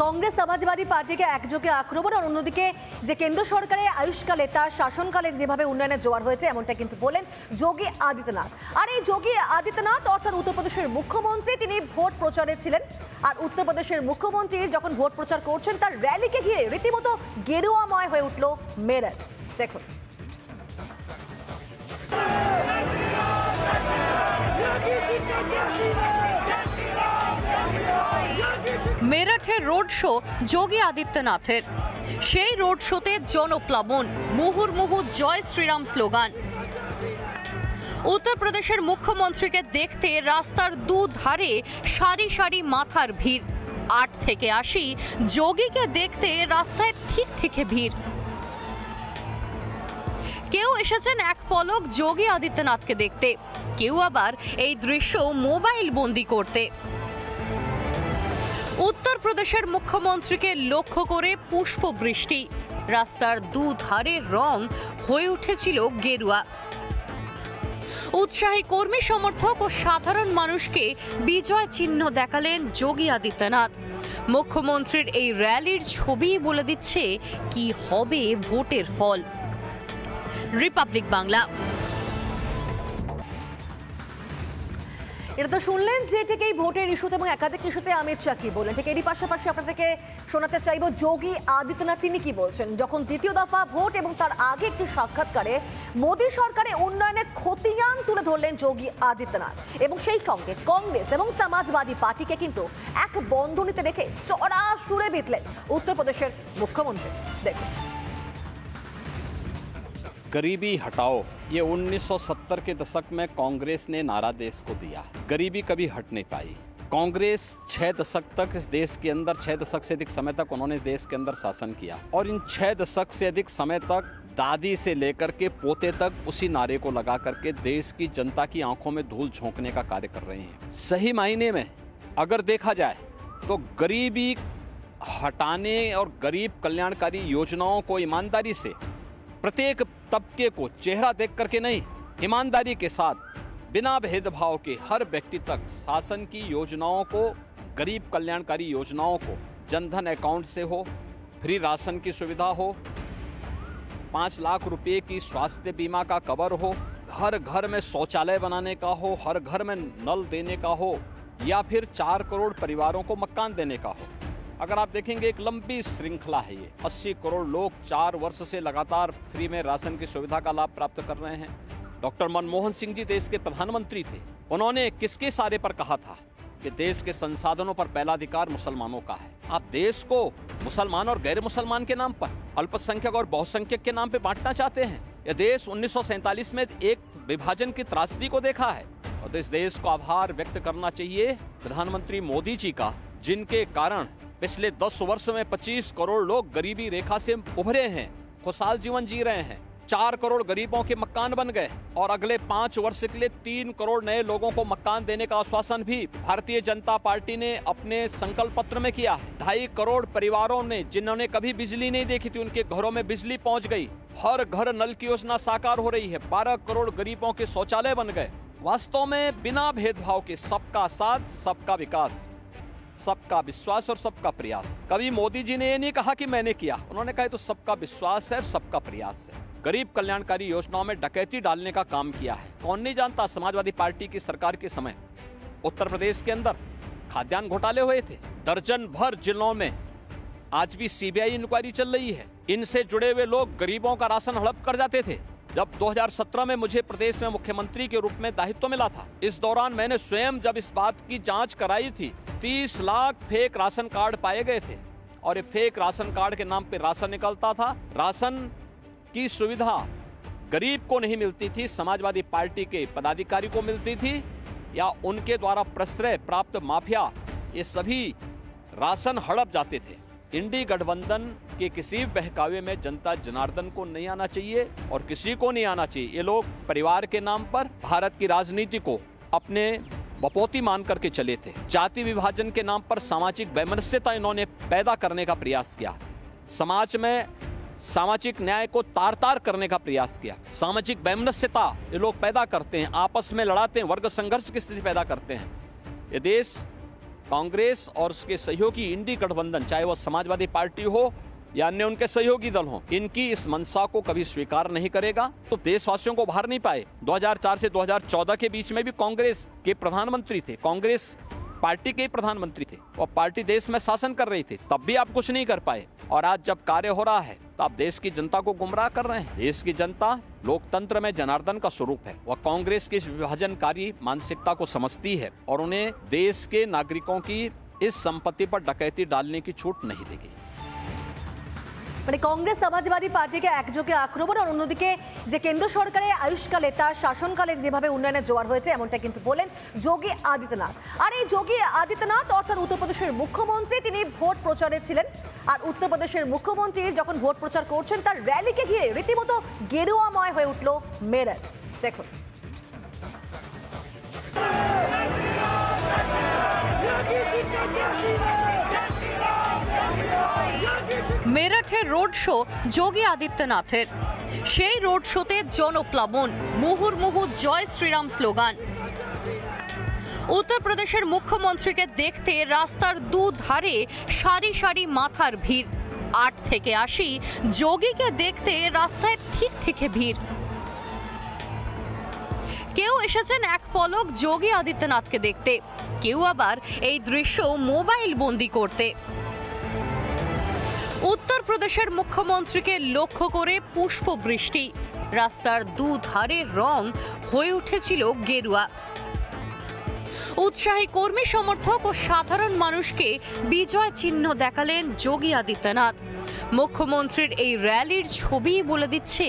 কংগ্রেস সমাজবাদী পার্টিকে একযোগে আক্রমণ আর অন্যদিকে যে কেন্দ্র সরকারের আয়ুষ্কালে তার শাসনকালে যেভাবে উন্নয়নের জোয়ার হয়েছে এমনটা কিন্তু বলেন যোগী আদিত্যনাথ। আর এই যোগী আদিত্যনাথ অর্থাৎ উত্তরপ্রদেশের মুখ্যমন্ত্রী, তিনি ভোট প্রচারে ছিলেন। আর উত্তরপ্রদেশের মুখ্যমন্ত্রী যখন ভোট প্রচার করছেন তার র্যালিকে ঘিরে রীতিমতো গেরুয়াময় হয়ে উঠল মেরঠ। দেখুন মেরঠের রোড শো যোগী আদিত্যনাথের। সেই রোড শোতে জনপ্লাবন, মুহুর্মুহু জয় শ্রীরাম স্লোগান। উত্তরপ্রদেশের মুখ্যমন্ত্রীকে দেখতে রাস্তার দুধারে সারি সারি মাথার ভিড়। 8 থেকে 80 যোগীকে দেখতে রাস্তায় ঠিক থেকে ভিড়। কেউ এসেছেন এক পলক যোগী আদিত্যনাথকে দেখতে, কেউ আবার এই দৃশ্য মোবাইল বন্দি করতে। উত্তরপ্রদেশের মুখ্যমন্ত্রীকে লক্ষ্য করে পুষ্পবৃষ্টি, রাস্তার দুধারে রং হয়ে উঠেছিল গেরুয়া। উৎসাহী কর্মী সমর্থক ও সাধারণ মানুষকে বিজয় চিহ্ন দেখালেন যোগী আদিত্যনাথ। মুখ্যমন্ত্রীর এই র্যালির ছবি বলে দিচ্ছে কি হবে ভোটের ফল। রিপাবলিক বাংলা। এটা তো শুনলেন যে ঠিক এই ভোটের ইস্যুতে এবং একাধিক ইস্যুতে অমিত শাহ কি বললেন। ঠিক এরই পাশাপাশি আপনাদেরকে শোনাতে চাইবো যোগী আদিত্যনাথ তিনি কি বলছেন যখন দ্বিতীয় দফা ভোট এবং তার আগে একটি সাক্ষাৎকারে মোদী সরকারের উন্নয়নের খতিয়ান তুলে ধরলেন যোগী আদিত্যনাথ এবং সেই সঙ্গে কংগ্রেস এবং সমাজবাদী পার্টিকে কিন্তু এক বন্ধনীতে রেখে চড়া সুরে বিঁধলেন উত্তরপ্রদেশের মুখ্যমন্ত্রী। দেখুন। गरीबी हटाओ, ये 1970 के दशक में कांग्रेस ने नारा देश को दिया। गरीबी कभी हट नहीं पाई। कांग्रेस 6 दशक तक इस देश के अंदर 6 दशक से अधिक समय तक उन्होंने देश के अंदर शासन किया और इन 6 दशक से अधिक समय तक दादी से लेकर के पोते तक उसी नारे को लगा करके देश की जनता की आंखों में धूल झोंकने का कार्य कर रहे हैं। सही मायने में अगर देखा जाए तो गरीबी हटाने और गरीब कल्याणकारी योजनाओं को ईमानदारी से प्रत्येक तबके को चेहरा देख करके नहीं, ईमानदारी के साथ बिना भेदभाव के हर व्यक्ति तक शासन की योजनाओं को, गरीब कल्याणकारी योजनाओं को जनधन अकाउंट से हो, फ्री राशन की सुविधा हो, 5 लाख रुपए की स्वास्थ्य बीमा का कवर हो, हर घर में शौचालय बनाने का हो, हर घर में नल देने का हो या फिर 4 करोड़ परिवारों को मकान देने का हो। अगर आप देखेंगे एक लंबी श्रृंखला है ये। 80 करोड़ लोग 4 वर्ष से लगातार फ्री में राशन की सुविधा का लाभ प्राप्त कर रहे हैं। डॉक्टर मनमोहन सिंह जी देश के प्रधानमंत्री थे, उन्होंने किसके सारे पर कहा था कि देश के संसाधनों पर पहला अधिकार मुसलमानों का है। आप देश को मुसलमान और गैर मुसलमान के नाम पर, अल्पसंख्यक और बहुसंख्यक के नाम पर बांटना चाहते हैं। यह देश 1947 में एक विभाजन की त्रासदी को देखा है और इस देश को आभार व्यक्त करना चाहिए प्रधानमंत्री मोदी जी का, जिनके कारण पिछले 10 वर्ष में 25 करोड़ लोग गरीबी रेखा से उभरे हैं, खुशहाल जीवन जी रहे हैं। 4 करोड़ गरीबों के मकान बन गए और अगले 5 वर्ष के लिए 3 करोड़ नए लोगों को मकान देने का आश्वासन भी भारतीय जनता पार्टी ने अपने संकल्प पत्र में किया है। 2.5 करोड़ परिवारों ने जिन्होंने कभी बिजली नहीं देखी थी उनके घरों में बिजली पहुंच गई। हर घर नल की योजना साकार हो रही है। 12 करोड़ गरीबों के शौचालय बन गए। वास्तव में बिना भेदभाव के सबका साथ, सबका विकास, सबका विश्वास और सबका प्रयास। कभी मोदी जी ने ये नहीं कहा कि मैंने किया, उन्होंने कहा तो सबका विश्वास है, सबका प्रयास है। गरीब कल्याणकारी योजनाओं में डकैती डालने का काम किया है। कौन नहीं जानता समाजवादी पार्टी की सरकार के समय उत्तर प्रदेश के अंदर खाद्यान्न घोटाले हुए थे। दर्जन भर जिलों में आज भी सीबीआई इंक्वायरी चल रही है। इनसे जुड़े हुए लोग गरीबों का राशन हड़प कर जाते थे। जब 2017 में मुझे प्रदेश में मुख्यमंत्री के रूप में दायित्व मिला था, इस दौरान मैंने स्वयं जब इस बात की जांच कराई थी, 30 लाख फेक राशन कार्ड पाए गए थे और ये फेक राशन कार्ड के नाम पे राशन निकलता था। राशन की सुविधा गरीब को नहीं मिलती थी, समाजवादी पार्टी के पदाधिकारी को मिलती थी या उनके द्वारा प्रश्रय प्राप्त माफिया, ये सभी राशन हड़प जाते थे। इंडी गठबंधन के किसी बहकावे में जनता जनार्दन को नहीं आना चाहिए और किसी को नहीं आना चाहिए। ये लोग परिवार के नाम पर भारत की राजनीति को अपने बपोती मान करके चले थे। जाति विभाजन के नाम पर सामाजिक वैमनस्यता इन्होंने पैदा करने का प्रयास किया। समाज में सामाजिक न्याय को तार तार करने का प्रयास किया। सामाजिक वैमनस्यता ये लोग पैदा करते हैं, आपस में लड़ाते हैं, वर्ग संघर्ष की स्थिति पैदा करते हैं। ये देश कांग्रेस और उसके सहयोगी इंडी गठबंधन, चाहे वह समाजवादी पार्टी हो या अन्य उनके सहयोगी दल हों, इनकी इस मंशा को कभी स्वीकार नहीं करेगा। तो देशवासियों को उभार नहीं पाए। 2004 से 2014 के बीच में भी कांग्रेस के प्रधानमंत्री थे, कांग्रेस पार्टी के प्रधानमंत्री थे और पार्टी देश में शासन कर रही थी, तब भी आप कुछ नहीं कर पाए। और आज जब कार्य हो रहा है तो आप देश की जनता को गुमराह कर रहे हैं। देश की जनता लोकतंत्र में जनार्दन का स्वरूप है। वह कांग्रेस की इस विभाजनकारी मानसिकता को समझती है और उन्हें देश के नागरिकों की इस संपत्ति पर डकैती डालने की छूट नहीं देगी। মানে কংগ্রেস সমাজবাদী পার্টিকে একযোগে আক্রমণ আর অন্যদিকে যে কেন্দ্র সরকারের আয়ুষ্কালে তার শাসনকালে যেভাবে উন্নয়নের জোয়ার হয়েছে এমনটা কিন্তু বলেন যোগী আদিত্যনাথ। আর এই যোগী আদিত্যনাথ অর্থাৎ উত্তরপ্রদেশের মুখ্যমন্ত্রী, তিনি ভোট প্রচারে ছিলেন। আর উত্তরপ্রদেশের মুখ্যমন্ত্রী যখন ভোট প্রচার করছেন তার র্যালিকে ঘিরে রীতিমতো গেরুয়াময় হয়ে উঠল মেরঠ। দেখুন। মেরঠের রোড শো যোগী আদিত্যনাথের। সেই রোড শোতে জনপ্লাবন, মুহুর্মুহু জয় শ্রীরাম স্লোগান। উত্তরপ্রদেশের মুখ্যমন্ত্রীকে দেখতে রাস্তার দুধারে সারি সারি মাথার ভিড়। 8 থেকে 80 যোগীকে দেখতে রাস্তায় ঠিক থেকে ভিড়। কেউ এসেছেন এক পলক যোগী আদিত্যনাথকে দেখতে, কেউ আবার এই দৃশ্য মোবাইল বন্দি করতে। উত্তরপ্রদেশের মুখ্যমন্ত্রীকে লক্ষ্য করে পুষ্পবৃষ্টি, রাস্তার দুধারের রং হয়ে উঠেছিল গেরুয়া। উৎসাহী কর্মী সমর্থক ও সাধারণ মানুষকে বিজয় চিহ্ন দেখালেন যোগী আদিত্যনাথ। মুখ্যমন্ত্রীর এই র্যালির ছবি বলে দিচ্ছে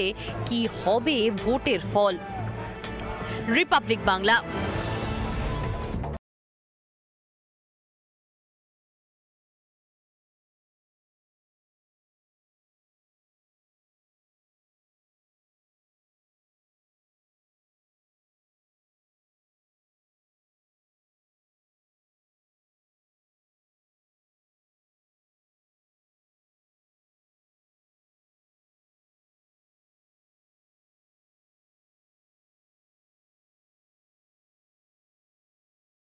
কি হবে ভোটের ফল। রিপাবলিক বাংলা।